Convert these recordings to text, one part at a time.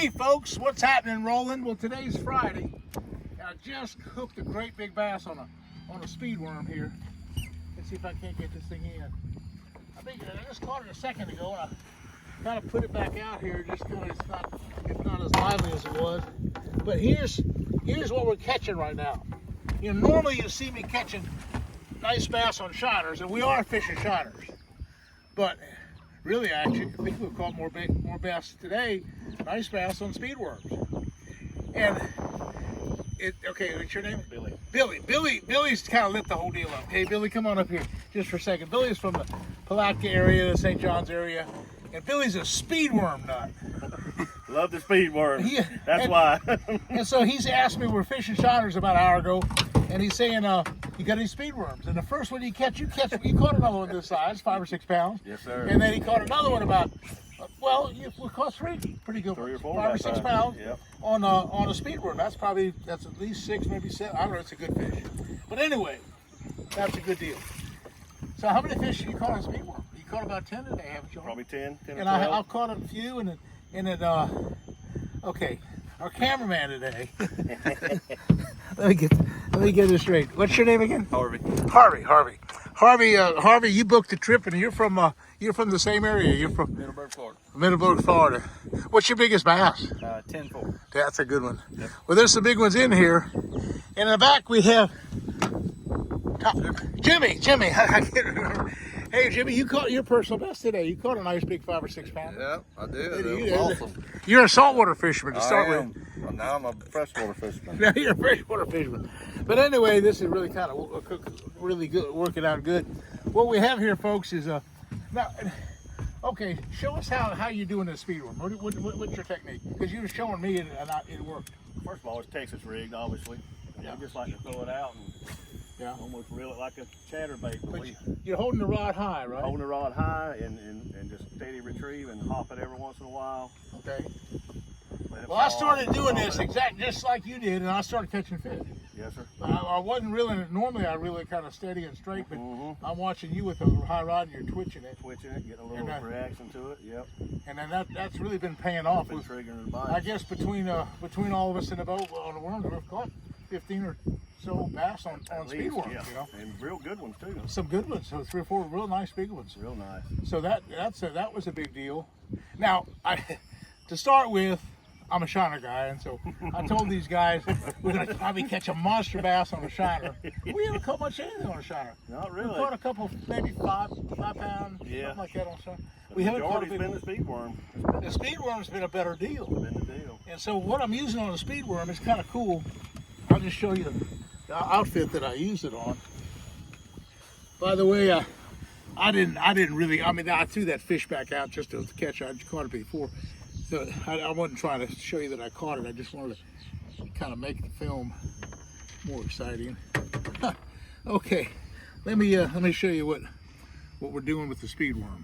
Hey folks, what's happening, Roland? Well, today's Friday, and I just hooked a great big bass on a speedworm here. Let's see if I can't get this thing in. I just caught it a second ago, and I kind of put it back out here. Just kind of it's not as lively as it was. But here's what we're catching right now. You know, normally you see me catching nice bass on shiners, and we are fishing shiners. But really, actually, I think we've caught more bass today. Nice bass on speedworms. And okay, what's your name? Billy. Billy's kind of lit the whole deal up. Hey, Billy, come on up here just for a second. Billy's from the Palatka area, the St. John's area, and Billy's a speedworm nut. Love the speedworm. Yeah, That's why. And so he's asked me, we're fishing shiners about an hour ago, and he's saying, you got any speedworms? And the first one you caught another one this size, 5 or 6 pounds. Yes, sir. And then he caught another one about, we caught 3 pretty good 3 or ones, 4 5 or 6 pounds. Yep. On a speedworm. That's at least 6, maybe 7. I don't know. It's a good fish. But anyway, that's a good deal. So how many fish have you caught on speedworm? You caught about 10 today, haven't you? Probably 10 or 12. And I've caught a few, okay, our cameraman today. let me get this straight. What's your name again? Harvey, you booked the trip, and you're from the same area. You're from Middleburg, Florida. What's your biggest bass? 10-4. That's a good one. Yep. Well, there's some big ones in here. And in the back we have Jimmy. I can't remember. Hey, Jimmy, you caught your personal best today. You caught a nice big 5 or 6 pound. Yeah, I did. It was awesome. You're a saltwater fisherman to start with. Well, now I'm a freshwater fisherman. Now you're a freshwater fisherman. But anyway, this is really kind of really good, working out good. What we have here, folks, is now. Okay, show us how you're doing this speedworm. What's your technique? Because you were showing me and it worked. First of all, it's Texas rigged, obviously. Yeah. I just like to throw it out and almost reel it like a chatterbait. But you're holding the rod high, right? Holding the rod high and just steady retrieve and hop it every once in a while. Okay. Well, I started doing this just like you did, and I started catching fish. Yes, sir. I wasn't reeling it. Normally, I reel it kind of steady and straight, but I'm watching you with a high rod, and you're twitching it. Getting a little reaction to it. Yep. And then that's really been paying off. Been triggering the bite. I guess between all of us in the boat on the worm, we've caught 15 or so bass on speedworms. Yeah. You know, and real good ones too. Some good ones. So 3 or 4 real nice big ones. Real nice. So that was a big deal. Now, to start with, I'm a shiner guy, and so I told these guys we're going to probably catch a monster bass on a shiner. We haven't caught much anything on a shiner. Not really. We caught a couple, maybe 5 pound, something like that on a shiner. We haven't caught a big been the speedworm. The speedworm's been a better deal. Been the deal. And so what I'm using on a speedworm is kind of cool. I'll just show you the outfit that I used it on. By the way, I didn't really. I mean, I threw that fish back out just to catch it. I caught it before. So I wasn't trying to show you that I caught it. I just wanted to kind of make the film more exciting. Okay, let me show you what we're doing with the speedworm.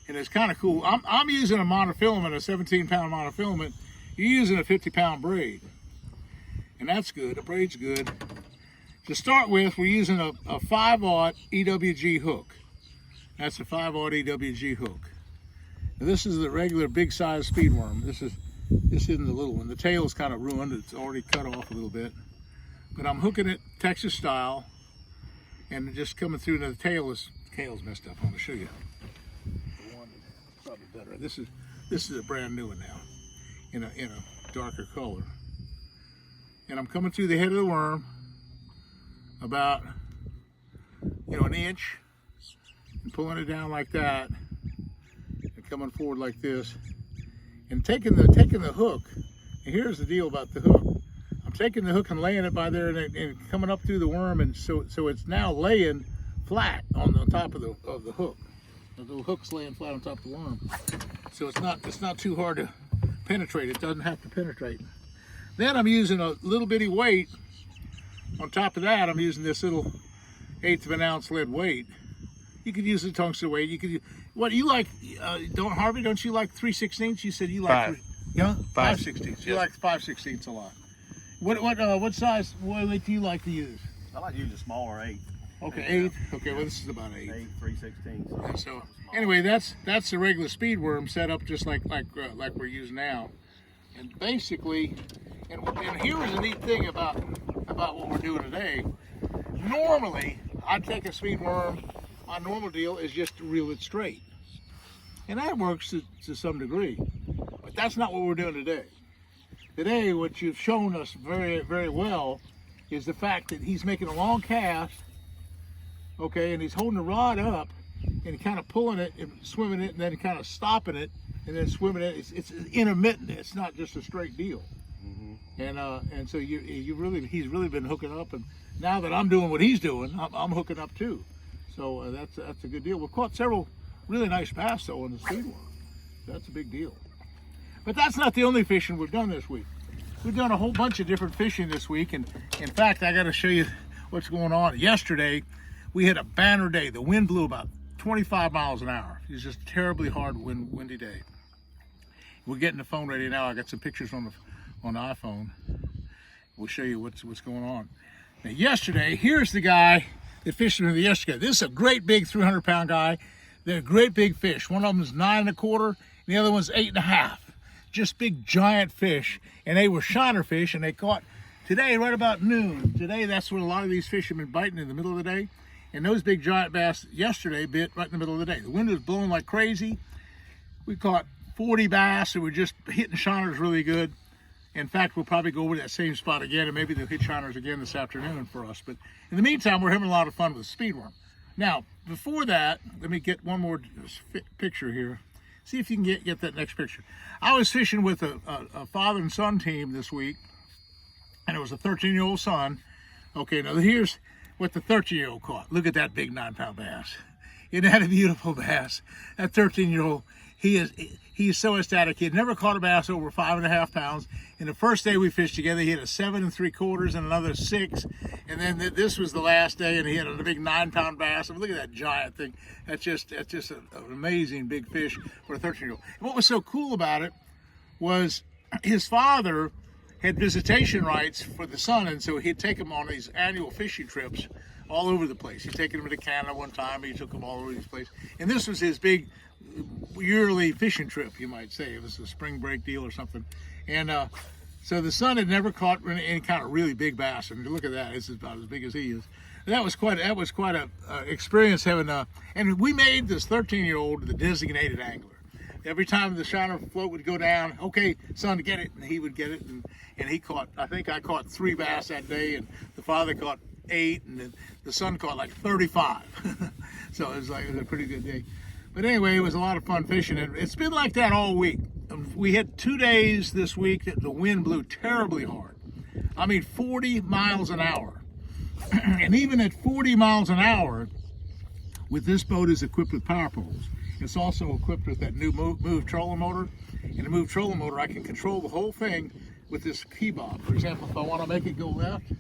And it's kind of cool. I'm using a monofilament, a 17-pound monofilament. You're using a 50-pound braid, and that's good. The braid's good. To start with, we're using a 5/0 EWG hook. That's a 5/0 EWG hook. Now, this is the regular big size speedworm. This isn't the little one. The tail's kind of ruined. It's already cut off a little bit. But I'm hooking it Texas style, and just coming through. And the tail's messed up. I'm gonna show you. The one probably better. This is a brand new one now, in a darker color. And I'm coming through the head of the worm about an inch, and pulling it down like that. Coming forward like this, and taking the hook. And here's the deal about the hook. I'm taking the hook and laying it by there, and coming up through the worm, and so it's now laying flat on the top of the hook. The hook's laying flat on top of the worm, so it's not too hard to penetrate. It doesn't have to penetrate. Then I'm using a little bitty weight. On top of that, I'm using this little 1/8 of an ounce lead weight. You could use the tungsten weight. You could. What do you like? Harvey, don't you like 3/16? You said you like 5/16. You like 5/16 a lot. What size weight do you like to use? I like to use a smaller 8. Okay, 8. Okay, well this is about 8. 8, 3/16. And so anyway, that's the regular speedworm set up just like we're using now. And basically, and here is a neat thing about what we're doing today. Normally, I'd take a speedworm. My normal deal is just to reel it straight, and that works to some degree. But that's not what we're doing today. Today, what you've shown us very, very well is the fact that he's making a long cast, okay, and he's holding the rod up and kind of pulling it and swimming it and then kind of stopping it and then swimming it. It's intermittent. It's not just a straight deal. And so he's really been hooking up, and now that I'm doing what he's doing, I'm hooking up too. So that's a good deal. We've caught several really nice bass though on the speedworm. That's a big deal. But that's not the only fishing we've done this week. We've done a whole bunch of different fishing this week, and in fact, I got to show you what's going on. Yesterday, we had a banner day. The wind blew about 25 miles an hour. It was just a terribly hard windy day. We're getting the phone ready now. I got some pictures on the iPhone. We'll show you what's going on. Now, yesterday, here's the guy that fished with me yesterday. This is a great big 300-pound guy. They're great big fish. One of them is 9 1/4, and the other one's 8 1/2. Just big giant fish, and they were shiner fish, and they caught today right about noon. Today, that's when a lot of these fish have been biting in the middle of the day, and those big giant bass yesterday bit right in the middle of the day. The wind was blowing like crazy. We caught 40 bass that were just hitting shiners really good. In fact, we'll probably go over to that same spot again, and maybe they'll hit shiners again this afternoon for us. But in the meantime, we're having a lot of fun with speedworm. Now, before that, let me get one more picture here. See if you can get that next picture. I was fishing with a father and son team this week, and it was a 13-year-old son. Okay, now here's what the 13-year-old caught. Look at that big 9-pound bass. Isn't that a beautiful bass? That 13-year-old, he's so ecstatic. He had never caught a bass over 5.5 pounds. And the first day we fished together, he had a 7 3/4 and another 6. And then this was the last day, and he had a big 9-pound bass. I mean, look at that giant thing. That's just an amazing big fish for a 13-year-old. And what was so cool about it was his father had visitation rights for the son, and so he'd take him on these annual fishing trips all over the place. He'd taken him to Canada one time. He took him all over these places. And this was his big yearly fishing trip, you might say. It was a spring break deal or something. And so the son had never caught any kind of really big bass. And look at that, it's about as big as he is. And that was quite a experience having and we made this 13-year-old the designated angler. Every time the shiner float would go down, okay, son, get it, and he would get it. And he caught, I think I caught 3 bass that day, and the father caught 8, and then the son caught like 35. So it was a pretty good day. But anyway, it was a lot of fun fishing, and it's been like that all week. We had 2 days this week that the wind blew terribly hard. I mean, 40 miles an hour. And even at 40 miles an hour, with this boat is equipped with power poles. It's also equipped with that new move trolling motor. And the move trolling motor, I can control the whole thing with this key bob. For example, if I want to make it go left,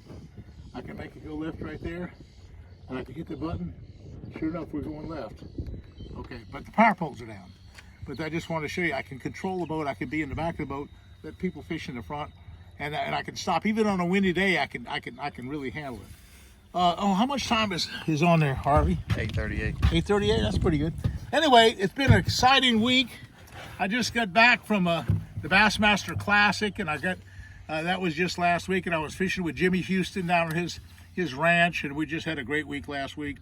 I can make it go left right there, and I can hit the button. Sure enough, we're going left. Okay, but the power poles are down. But I just want to show you, I can control the boat. I can be in the back of the boat, let people fish in the front, and I can stop. Even on a windy day, I can really handle it. How much time is on there, Harvey? 8:38. 8:38. That's pretty good. Anyway, it's been an exciting week. I just got back from the Bassmaster Classic, and I got that was just last week, and I was fishing with Jimmy Houston down at his ranch, and we just had a great week last week.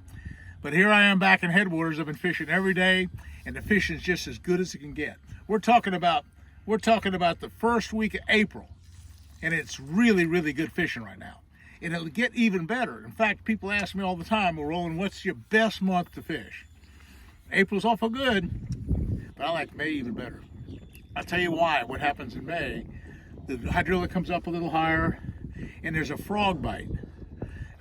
But here I am back in Headwaters. I've been fishing every day, and the fishing's just as good as it can get. We're talking about the first week of April, and it's really, really good fishing right now. And it'll get even better. In fact, people ask me all the time, well, Roland, what's your best month to fish? April's awful good, but I like May even better. I'll tell you why. What happens in May, the hydrilla comes up a little higher, and there's a frog bite.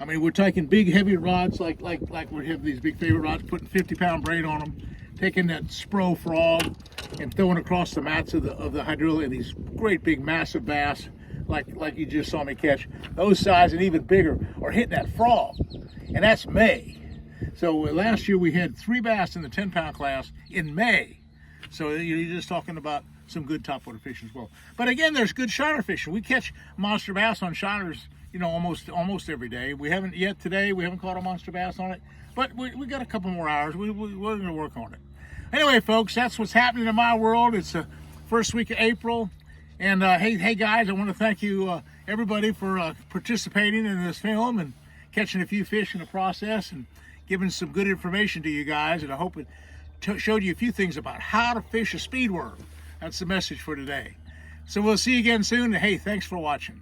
I mean, we're taking big, heavy rods like we have these big favorite rods, putting 50-pound braid on them, taking that spro frog and throwing across the mats of the hydrilla, and these great, big, massive bass, like you just saw me catch, those size and even bigger, are hitting that frog, and that's May. So last year we had 3 bass in the 10-pound class in May. So you're just talking about some good topwater fishing as well. But again, there's good shiner fishing. We catch monster bass on shiners, you know, almost every day. We haven't yet today. We haven't caught a monster bass on it, but we got a couple more hours. We're going to work on it. Anyway, folks, that's what's happening in my world. It's the first week of April, and hey guys, I want to thank you everybody for participating in this film and catching a few fish in the process and giving some good information to you guys. And I hope it showed you a few things about how to fish a speedworm. That's the message for today. So we'll see you again soon. And hey, thanks for watching.